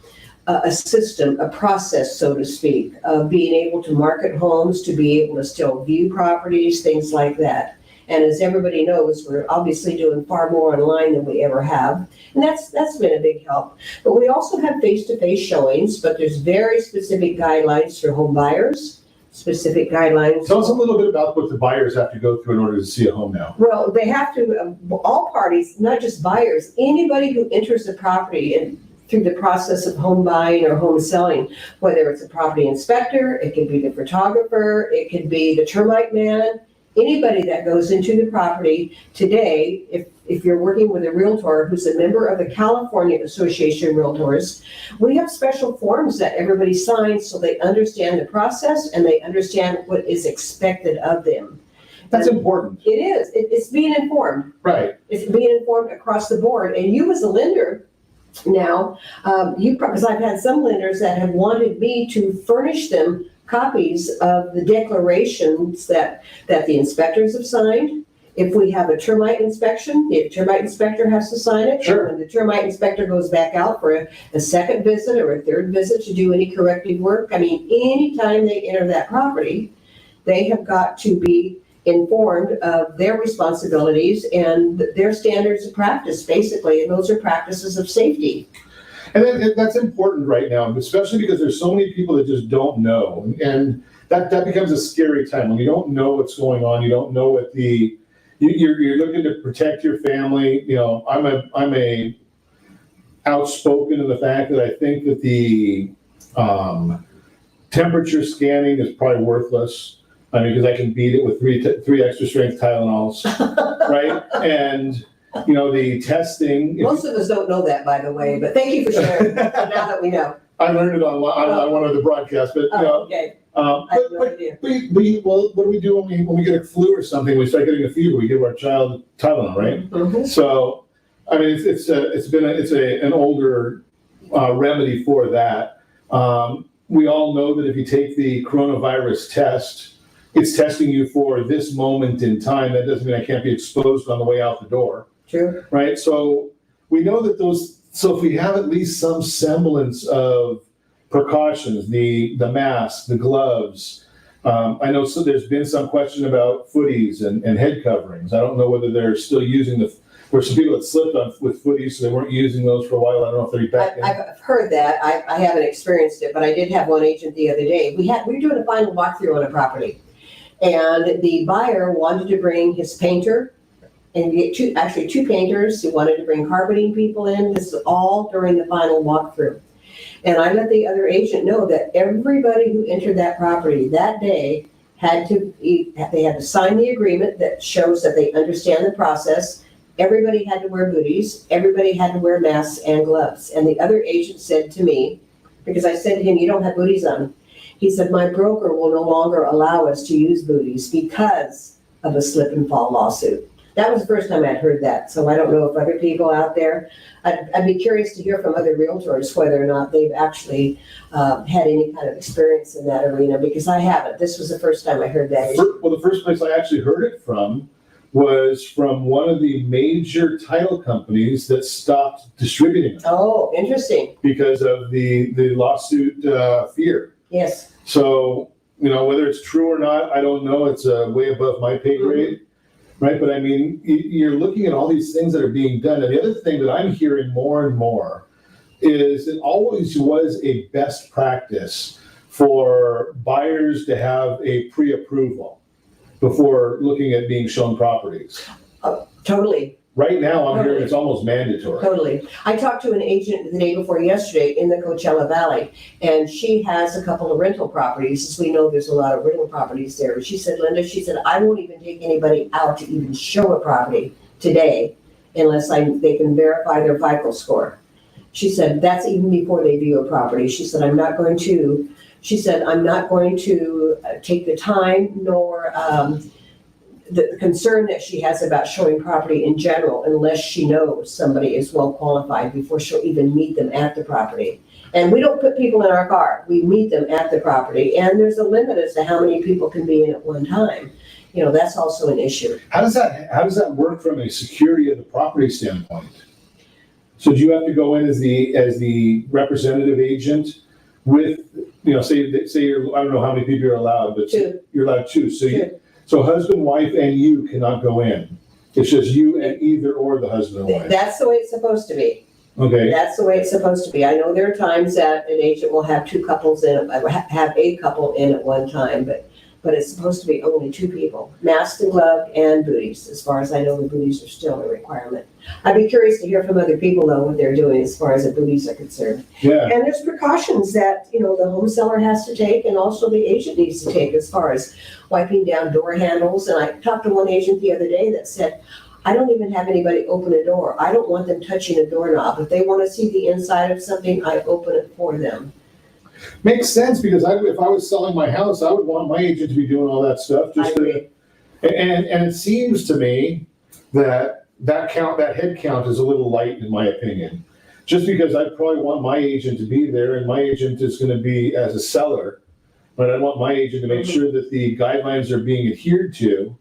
a system, a process, so to speak, of being able to market homes, to be able to still view properties, things like that. And as everybody knows, we're obviously doing far more online than we ever have. And that's been a big help. But we also have face-to-face showings, but there's very specific guidelines for home buyers, specific guidelines. Tell us a little bit about what the buyers have to go through in order to see a home now. Well, they have to, all parties, not just buyers, anybody who enters the property and through the process of home buying or home selling, whether it's a property inspector, it could be the photographer, it could be the termite man, anybody that goes into the property today, if you're working with a realtor who's a member of the California Association of Realtors, we have special forms that everybody signs so they understand the process and they understand what is expected of them. That's important. It is. It's being informed. Right. It's being informed across the board. And you as a lender now, because I've had some lenders that have wanted me to furnish them copies of the declarations that the inspectors have signed. If we have a termite inspection, the termite inspector has to sign it. Sure. And when the termite inspector goes back out for a second visit or a third visit to do any corrective work, I mean, anytime they enter that property, they have got to be informed of their responsibilities and their standards of practice, basically, and those are practices of safety. And that's important right now, especially because there's so many people that just don't know. And that becomes a scary time when you don't know what's going on. You don't know what you're looking to protect your family. You know, I'm a outspoken in the fact that I think that the temperature scanning is probably worthless. I mean, because I can beat it with three extra strength Tylenols, right? And you know, the testing. Most of us don't know that, by the way, but thank you for sharing. Now that we know. I learned it on one of the broadcasts, but okay. Well, what do we do when we get a flu or something? We start getting a fever. We give our child Tylenol, right? Mm-hmm. So, I mean, it's an older remedy for that. We all know that if you take the coronavirus test, it's testing you for this moment in time. That doesn't mean I can't be exposed on the way out the door. True. Right? So we know that so if we have at least some semblance of precautions, the mask, the gloves, I know there's been some question about footies and head coverings. I don't know whether they're still using where some people that slipped with footies, so they weren't using those for a while. I don't know if they're back in. I've heard that. I haven't experienced it, but I did have one agent the other day. We were doing a final walkthrough on a property, and the buyer wanted to bring his painter and get two painters who wanted to bring carpeting people in. This is all during the final walkthrough. And I let the other agent know that everybody who entered that property that day they had to sign the agreement that shows that they understand the process. Everybody had to wear booties. Everybody had to wear masks and gloves. And the other agent said to me, because I said to him, you don't have booties on. He said, my broker will no longer allow us to use booties because of a slip and fall lawsuit. That was the first time I'd heard that. So I don't know if other people out there, I'd be curious to hear from other realtors whether or not they've actually had any kind of experience in that arena, because I haven't. This was the first time I heard that. Well, the first place I actually heard it from was from one of the major title companies that stopped distributing them. Oh, interesting. Because of the lawsuit fear. Yes. So, whether it's true or not, I don't know. It's way above my pay grade. Right, but I mean, you're looking at all these things that are being done. And the other thing that I'm hearing more and more is it always was a best practice for buyers to have a pre-approval before looking at being shown properties. Totally. Right now, I'm hearing it's almost mandatory. Totally. I talked to an agent the day before yesterday in the Coachella Valley, and she has a couple of rental properties. As we know, there's a lot of rental properties there. She said, Lynda, I won't even take anybody out to even show a property today unless they can verify their FICO score. She said, that's even before they view a property. She said, I'm not going to take the time nor the concern that she has about showing property in general unless she knows somebody is well qualified before she'll even meet them at the property. And we don't put people in our car. We meet them at the property. And there's a limit as to how many people can be in at one time. That's also an issue. How does that work from a security of the property standpoint? So do you have to go in as the representative agent with, say you're, I don't know how many people you're allowed, but two. You're allowed two. So Two. So husband, wife, and you cannot go in. It's just you and either or the husband and wife. That's the way it's supposed to be. Okay. That's the way it's supposed to be. I know there are times that an agent will have two couples in, have a couple in at one time, but it's supposed to be only two people, mask and glove and booties. As far as I know, the booties are still a requirement. I'd be curious to hear from other people though what they're doing as far as the booties are concerned. Yeah. And there's precautions that the home seller has to take and also the agent needs to take as far as wiping down door handles. And I talked to one agent the other day that said, I don't even have anybody open a door. I don't want them touching a doorknob. If they want to see the inside of something, I open it for them. Makes sense, because if I was selling my house, I would want my agent to be doing all that stuff. And it seems to me that head count is a little light in my opinion. Just because I probably want my agent to be there, and my agent is going to be as a seller, but I want my agent to make sure that the guidelines are being adhered to.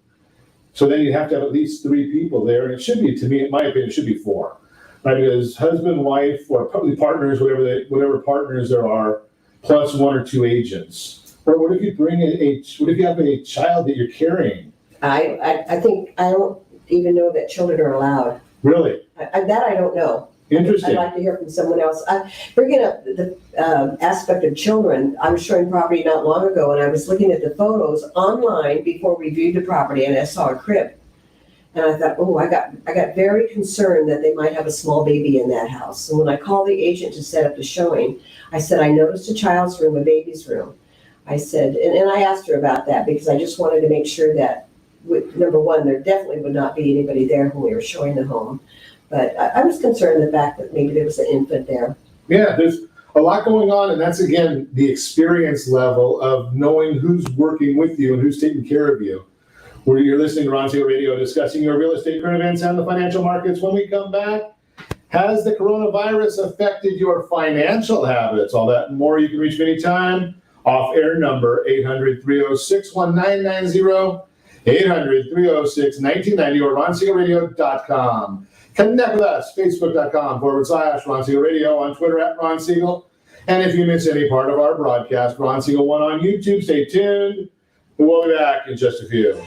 So then you have to have at least 3 people there, and it should be, to me, in my opinion, it should be 4. Right? Because husband, wife, or probably partners, whatever partners there are, plus 1 or 2 agents. Or what if you bring what if you have a child that you're carrying? I think I don't even know that children are allowed. Really? That I don't know. Interesting. I'd like to hear from someone else. Bringing up the aspect of children, I was showing property not long ago, and I was looking at the photos online before we viewed the property, and I saw a crib. And I thought, I got very concerned that they might have a small baby in that house. And when I called the agent to set up the showing, I said, I noticed a child's room, a baby's room. I said, and I asked her about that because I just wanted to make sure that, number one, there definitely would not be anybody there when we were showing the home. But I was concerned the fact that maybe there was an infant there. Yeah, there's a lot going on, and that's, again, the experience level of knowing who's working with you and who's taking care of you. Where you're listening to Ron Siegel Radio, discussing your real estate current events and the financial markets. When we come back, has the coronavirus affected your financial habits? All that and more. You can reach me anytime. Off-air number 800-306-1990, 800-306-1990, or RonSiegelRadio.com. Connect with us, Facebook.com/Ron Siegel Radio, on Twitter @Ron Siegel. And if you miss any part of our broadcast, Ron Siegel 1 on YouTube. Stay tuned. We'll be back in just a few.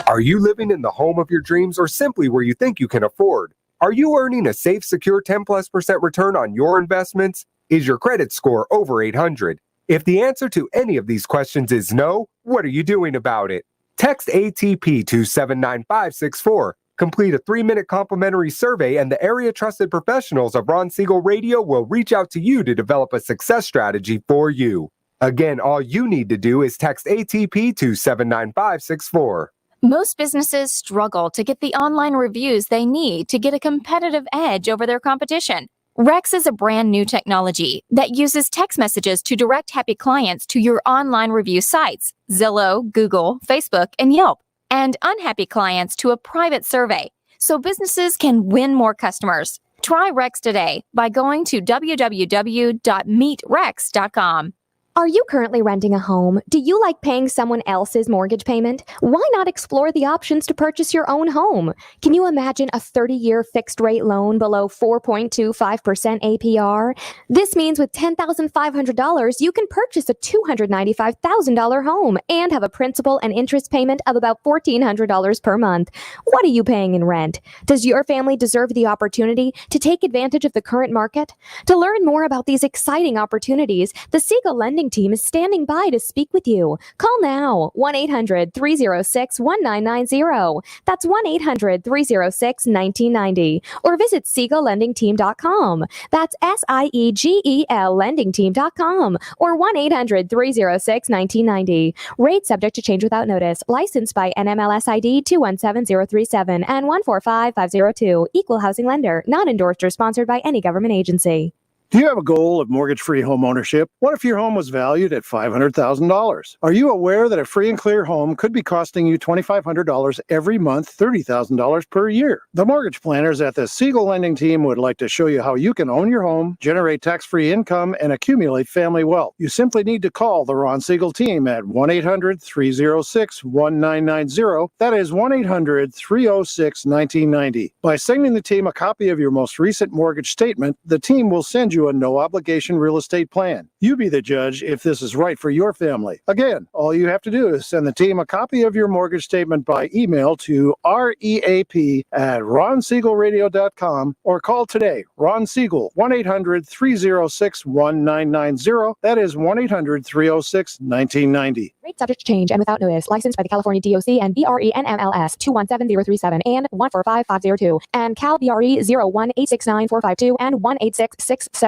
Are you living in the home of your dreams or simply where you think you can afford? Are you earning a safe, secure 10+% return on your investments? Is your credit score over 800? If the answer to any of these questions is no, what are you doing about it? Text ATP to 79564. Complete a 3-minute complimentary survey, and the area-trusted professionals of Ron Siegel Radio will reach out to you to develop a success strategy for you. Again, all you need to do is text ATP to 79564. Most businesses struggle to get the online reviews they need to get a competitive edge over their competition. Rex is a brand new technology that uses text messages to direct happy clients to your online review sites, Zillow, Google, Facebook, and Yelp, and unhappy clients to a private survey, so businesses can win more customers. Try Rex today by going to www.meetrex.com. Are you currently renting a home? Do you like paying someone else's mortgage payment? Why not explore the options to purchase your own home? Can you imagine a 30-year fixed-rate loan below 4.25% APR? This means with $10,500, you can purchase a $295,000 home and have a principal and interest payment of about $1,400 per month. What are you paying in rent? Does your family deserve the opportunity to take advantage of the current market? To learn more about these exciting opportunities, the Siegel Lending team is standing by to speak with you. Call now, 1-800-306-1990. That's 1-800-306-1990. Or visit SiegelLendingTeam.com. That's SIEGEL LendingTeam.com. Or 1-800-306-1990. Rate subject to change without notice. Licensed by NMLS ID 217037 and 145502. Equal housing lender. Not endorsed or sponsored by any government agency. Do you have a goal of mortgage-free home ownership? What if your home was valued at $500,000? Are you aware that a free and clear home could be costing you $2,500 every month, $30,000 per year? The mortgage planners at the Siegel Lending Team would like to show you how you can own your home, generate tax-free income, and accumulate family wealth. You simply need to call the Ron Siegel team at 1-800-306-1990. That is 1-800-306-1990. By sending the team a copy of your most recent mortgage statement, the team will send you a no-obligation real estate plan. You be the judge if this is right for your family. Again, all you have to do is send the team a copy of your mortgage statement by email to reap@ronsiegelradio.com or call today. Ron Siegel, 1-800-306-1990. That is 1-800-306-1990. Rate subject to change and without notice. Licensed by the California DOC and BRE NMLS 217037 and 145502 and Cal BRE 01869452 and 1866775.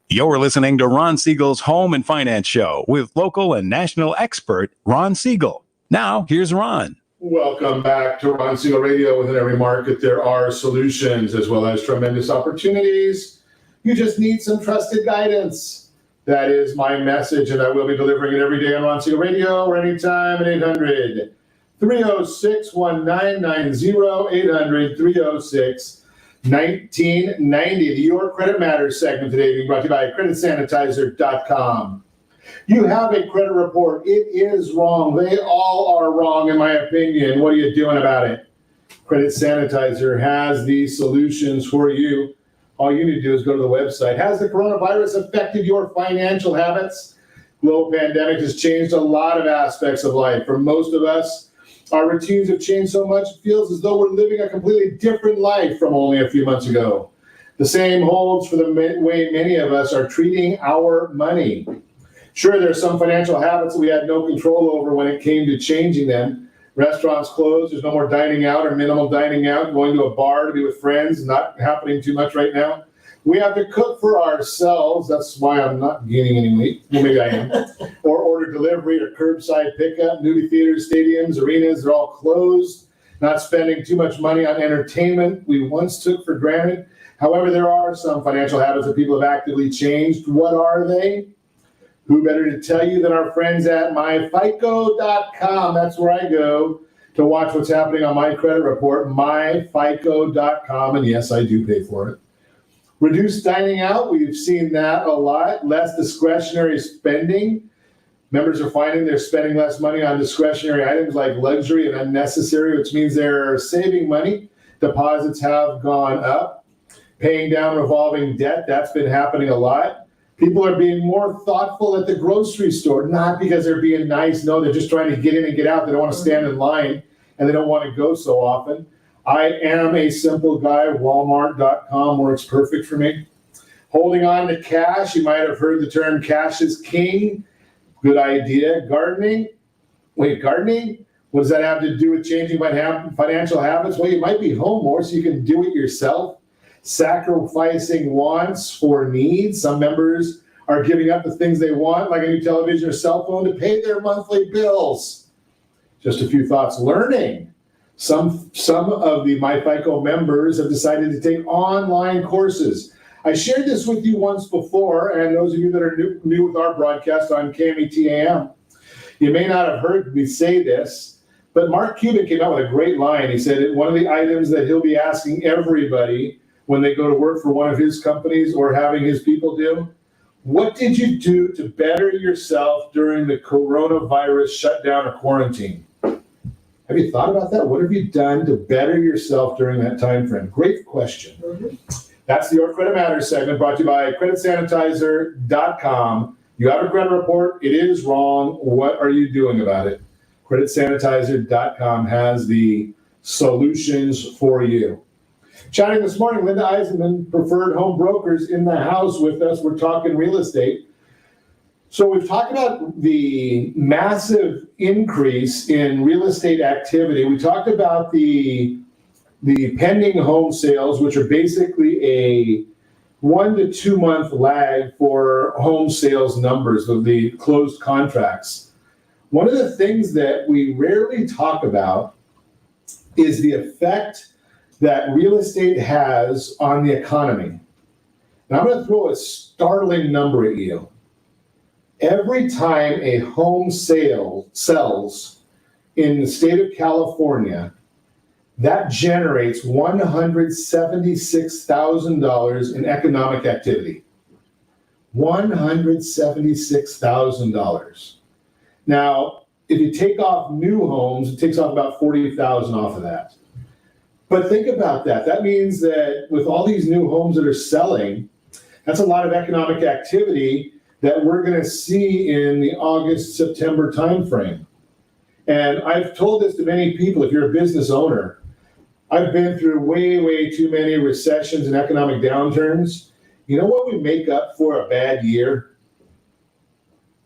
You're listening to Ron Siegel's Home and Finance Show with local and national expert Ron Siegel. Now, here's Ron. Welcome back to Ron Siegel Radio. Within every market, there are solutions as well as tremendous opportunities. You just need some trusted guidance. That is my message, and I will be delivering it every day on Ron Siegel Radio or anytime at 800-306-1990, 800-306-1990. The Your Credit Matters segment today being brought to you by CreditSanitizer.com. You have a credit report. It is wrong. They all are wrong, in my opinion. What are you doing about it? Credit Sanitizer has the solutions for you. All you need to do is go to the website. Has the coronavirus affected your financial habits? Global pandemic has changed a lot of aspects of life. For most of us, our routines have changed so much, it feels as though we're living a completely different life from only a few months ago. The same holds for the way many of us are treating our money. Sure, there's some financial habits that we had no control over when it came to changing them. Restaurants closed. There's no more dining out or minimal dining out. Going to a bar to be with friends, not happening too much right now. We have to cook for ourselves. That's why I'm not gaining any weight. Well, maybe I am. Or order delivery or curbside pickup. Movie theaters, stadiums, arenas, they're all closed. Not spending too much money on entertainment we once took for granted. However, there are some financial habits that people have actively changed. What are they? Who better to tell you than our friends at myfico.com? That's where I go to watch what's happening on my credit report, myfico.com. And yes, I do pay for it. Reduced dining out. We've seen that a lot. Less discretionary spending. Members are finding they're spending less money on discretionary items like luxury and unnecessary, which means they're saving money. Deposits have gone up. Paying down revolving debt. That's been happening a lot. People are being more thoughtful at the grocery store, not because they're being nice. No, they're just trying to get in and get out. They don't want to stand in line, and they don't want to go so often. I am a simple guy. Walmart.com works perfect for me. Holding on to cash. You might have heard the term cash is king. Good idea. Gardening. Gardening? What does that have to do with changing financial habits? Well, you might be home more so you can do it yourself, sacrificing wants for needs. Some members are giving up the things they want, like a new television or cell phone, to pay their monthly bills. Just a few thoughts. Learning. Some of the MyFICO members have decided to take online courses. I shared this with you once before, and those of you that are new with our broadcast on KMET-AM, you may not have heard me say this, but Mark Cuban came out with a great line. He said one of the items that he'll be asking everybody when they go to work for one of his companies or having his people do, what did you do to better yourself during the coronavirus shutdown or quarantine? Have you thought about that? What have you done to better yourself during that time frame? Great question. Mm-hmm. That's the Your Credit Matters segment brought to you by creditsanitizer.com. You have a credit report. It is wrong. What are you doing about it? creditsanitizer.com has the solutions for you. Chatting this morning, Lynda Eisenmann, Preferred Home Brokers, in the house with us. We're talking real estate. So we've talked about the massive increase in real estate activity. We talked about the pending home sales, which are basically a 1 to 2 month lag for home sales numbers of the closed contracts. One of the things that we rarely talk about is the effect that real estate has on the economy. And I'm going to throw a startling number at you. Every time a home sale sells in the state of California, that generates $176,000 in economic activity. $176,000. Now, if you take off new homes, it takes off about $40,000 off of that. But think about that. That means that with all these new homes that are selling, that's a lot of economic activity that we're going to see in the August, September timeframe. And I've told this to many people. If you're a business owner, I've been through way too many recessions and economic downturns. You know what we make up for a bad year?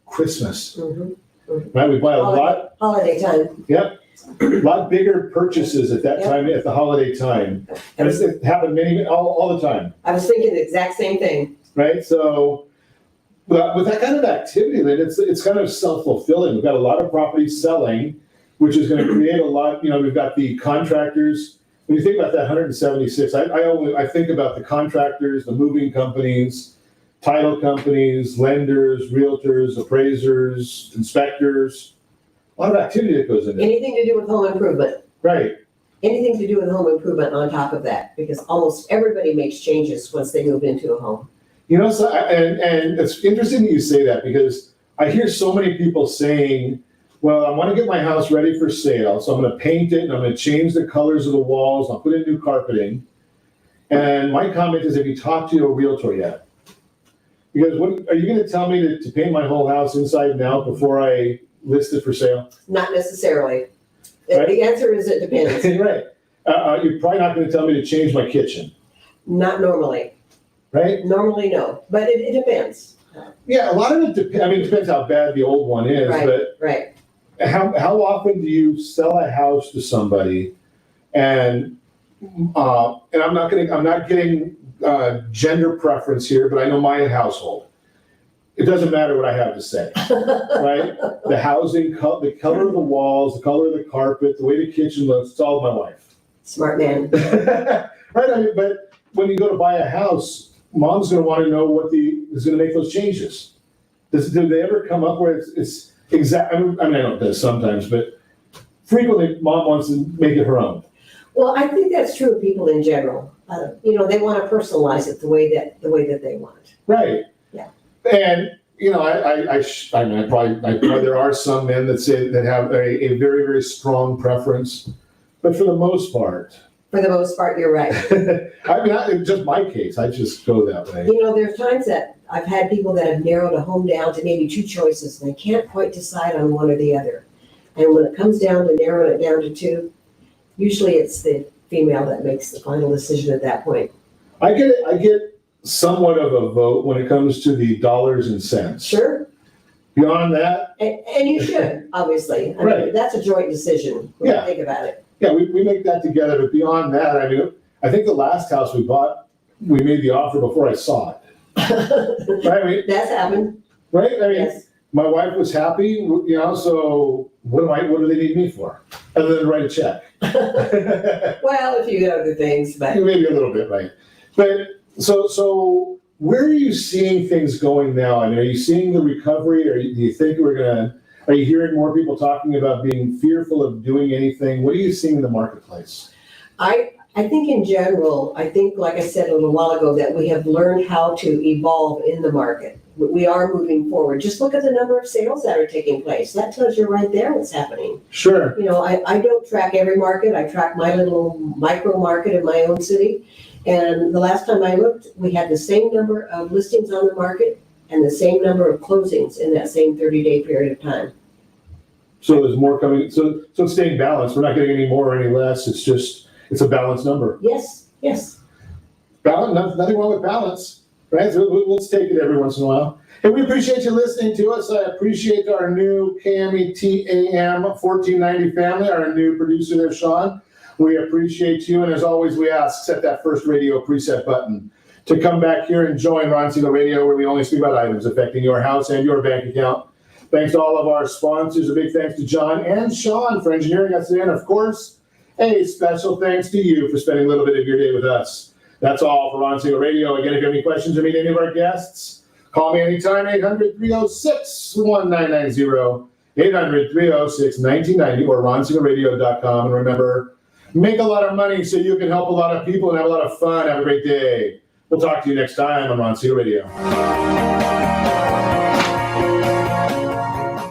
Christmas. Mm-hmm. Mm-hmm. Right? We buy a lot. Holiday time. Yep. A lot bigger purchases at that time, at the holiday time. And it happened all the time. I was thinking the exact same thing. Right? So with that kind of activity, then it's kind of self-fulfilling. We've got a lot of properties selling, which is going to create a lot. We've got the contractors. When you think about that 176, I think about the contractors, the moving companies, title companies, lenders, realtors, appraisers, inspectors. A lot of activity that goes into it. Anything to do with home improvement. Right. Anything to do with home improvement on top of that, because almost everybody makes changes once they move into a home. So, and it's interesting that you say that, because I hear so many people saying, well, I want to get my house ready for sale, so I'm going to paint it and I'm going to change the colors of the walls, I'll put in new carpeting. And my comment is, have you talked to a realtor yet? Because are you going to tell me to paint my whole house inside and out before I list it for sale? Not necessarily. Right? The answer is it depends. Right. You're probably not going to tell me to change my kitchen. Not normally. Right? Normally, no. But it depends. Yeah, a lot of it depends. I mean, it depends how bad the old one is. Right, but right. How often do you sell a house to somebody, and I'm not getting gender preference here, but I know my household. It doesn't matter what I have to say, right? The housing, the color of the walls, the color of the carpet, the way the kitchen looks, it's all my wife. Smart man. Right, but when you go to buy a house, mom's going to want to know what is going to make those changes. Do they ever come up where it's exact? I mean, I know it does sometimes, but frequently mom wants to make it her own. Well, I think that's true of people in general. They want to personalize it the way that they want. Right. Yeah. And I probably there are some men that have a very, very strong preference, but for the most part. For the most part, you're right. I mean, in just my case, I just go that way. There's times that I've had people that have narrowed a home down to maybe two choices, and they can't quite decide on one or the other. And when it comes down to narrowing it down to two, usually it's the female that makes the final decision at that point. I get somewhat of a vote when it comes to the dollars and cents. Sure. Beyond that, And you should, obviously. I Right. mean, that's a joint decision when Yeah. you think about it. yeah, we make that together, but beyond that, I mean, I think the last house we bought, we made the offer before I saw it. Right? I mean, That's happened, right? I mean, yes. my wife was happy, you know, so what do they need me for? Other than write a check. Well, if you get other things, but Maybe a little bit, right? But so where are you seeing things going now? I mean, are you seeing the recovery, or do you think are you hearing more people talking about being fearful of doing anything? What are you seeing in the marketplace? I think in general, I think, like I said a little while ago, that we have learned how to evolve in the market. We are moving forward. Just look at the number of sales that are taking place. That tells you right there what's happening. Sure. You know, I don't track every market. I track my little micro market in my own city. And the last time I looked, we had the same number of listings on the market and the same number of closings in that same 30-day period of time. So there's more coming. So it's staying balanced. We're not getting any more or any less. It's a balanced number. Yes, yes. Balance, nothing wrong with balance, right? So let's take it every once in a while. And we appreciate you listening to us. I appreciate our new KMET AM 1490 family, our new producer there, Sean. We appreciate you. And as always, we ask, set that first radio preset button to come back here and join Ron Siegel Radio, where we only speak about items affecting your house and your bank account. Thanks to all of our sponsors. A big thanks to John and Sean for engineering us in. Of course, a special thanks to you for spending a little bit of your day with us. That's all for Ron Siegel Radio. Again, if you have any questions or meet any of our guests, call me anytime, 800-306-1990, 800-306-1990, or ronsiegelradio.com. And remember, make a lot of money so you can help a lot of people and have a lot of fun. Have a great day. We'll talk to you next time on Ron Siegel Radio.